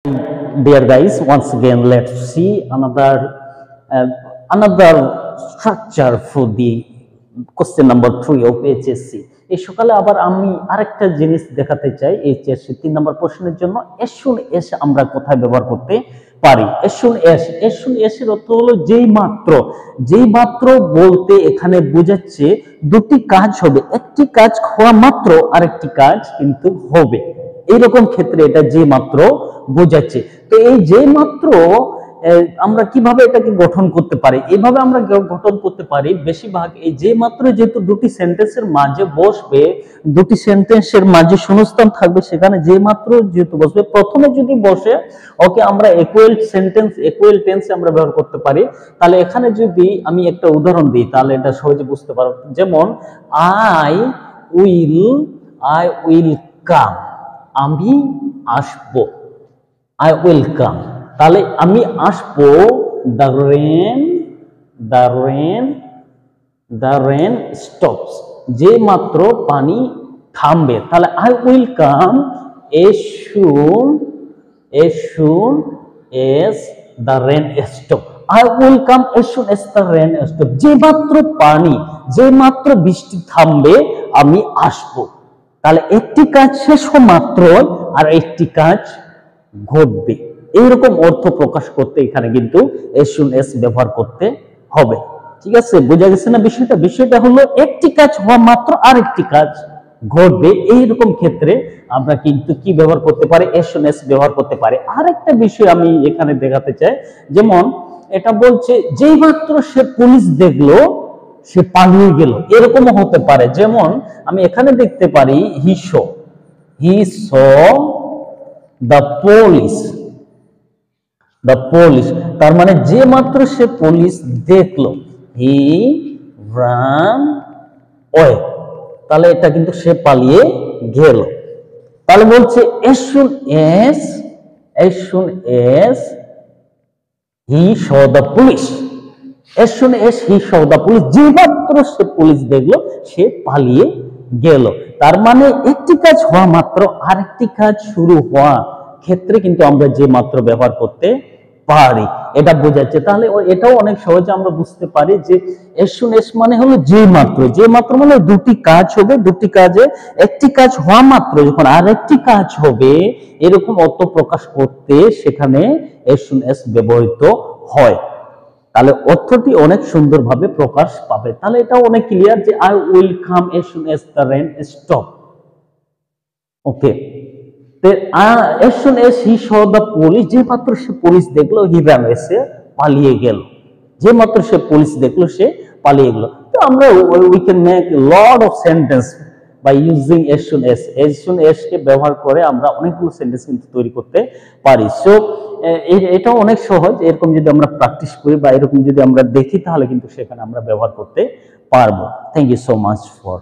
Dear guys, once again let's see another structure for the question number 3 of HSC. এই সকালে আবার আমি আরেকটা জিনিস দেখাতে চাই HSC 3 নম্বর প্রশ্নের জন্য এসুন এস আমরা কোথায় ব্যবহার করতে পারি। এসুন এস এর অর্থ হলো যেই মাত্র বলতে এখানে বোঝাচ্ছে দুটি কাজ হবে, একটি কাজ হওয়া মাত্র আরেকটি কাজ কিন্তু হবে, এইরকম ক্ষেত্রে এটা যে মাত্র বোঝাচ্ছে। তো এই যে মাত্র আমরা কিভাবে এটাকে গঠন করতে পারি, এইভাবে আমরা গঠন করতে পারি। বেশিরভাগ এই যে মাত্র যেহেতু দুটি সেন্টেন্সের মাঝে বসবে, দুটি সেন্টেন্সের মাঝে শূন্যস্থান থাকবে, সেখানে যে মাত্র যেহেতু বসবে, প্রথমে যদি বসে ওকে আমরা ইকুয়াল সেন্টেন্স ইকুয়াল টেন্সে আমরা ব্যবহার করতে পারি। তাহলে এখানে যদি আমি একটা উদাহরণ দিই তাহলে এটা সহজে বুঝতে পারব। যেমন আই উইল কাম, আমি আসবো, আই উইল কাম। তাহলে আমি আসবো, the rain stops, যে মাত্র পানি থামবে। তাহলে I will come as soon as the rain stop, I will come as soon as the rain stop, যে মাত্র বৃষ্টি থামবে আমি আসবো। তাহলে একটি কাজ শেষ হওয়া মাত্র আর একটি কাজ ঘটবে, এইরকম অর্থ প্রকাশ করতে এখানে কিন্তু as soon as ব্যবহার করতে হবে। ঠিক আছে, বোঝা গেছে না বিষয়টা হলো একটি কাজ হওয়া মাত্র আরেকটি কাজ ঘটবে, এইরকম ক্ষেত্রে আমরা কিন্তু কি ব্যবহার করতে পারি, as soon as ব্যবহার করতে পারি। আরেকটা বিষয় আমি এখানে দেখাতে চাই, যেমন এটা বলছে যেই মাত্র সে পুলিশ দেখলো সে পালিয়ে গেল, এরকমও হতে পারে। যেমন আমি এখানে দেখতে পারি he saw the police, তার মানে যে মাত্র সে পুলিশ দেখলো, he ran away, তাহলে এটা কিন্তু সে পালিয়ে গেল। তাহলে বলছে as soon as he saw the police, as soon as he saw the police, যে মাত্র সে পুলিশ দেখলো সে পালিয়ে গেল। তার মানে একটি কাজ হওয়া মাত্র আরেকটি কাজ শুরু হওয়া ক্ষেত্রে কিন্তু আমরা যে মাত্র ব্যবহার করতে পারি, এটা বোঝাচ্ছে। তাহলে এটাও অনেক সহজে আমরা বুঝতে পারি যে as soon as মানে হলো যে মাত্র মানে দুটি কাজ হবে, দুটি কাজে একটি কাজ হওয়া মাত্র যখন আরেকটি কাজ হবে, এরকম অর্থ প্রকাশ করতে সেখানে as soon as ব্যবহৃত হয়। তাহলে অর্থটি অনেক সুন্দরভাবে প্রকাশ পাবে। তাহলে এটা অনেক ক্লিয়ার যে I will come as soon as the rain stop। Okay, as soon as he saw the police, যে মাত্র সে পুলিশ দেখলো, he ran away, সে পালিয়ে গেল, যে মাত্র সে পুলিশ দেখলো সে পালিয়ে গেল। তো আমরা we can make a lot of sentence by using as soon as কে ব্যবহার করে আমরা অনেকগুলো সেন্টেন্স কিন্তু তৈরি করতে পারি। সো এটা অনেক সহজ, এরকম যদি আমরা প্র্যাকটিস করি বা এরকম যদি আমরা দেখি তাহলে কিন্তু সেখানে আমরা ব্যবহার করতে পারবো। Thank you so much for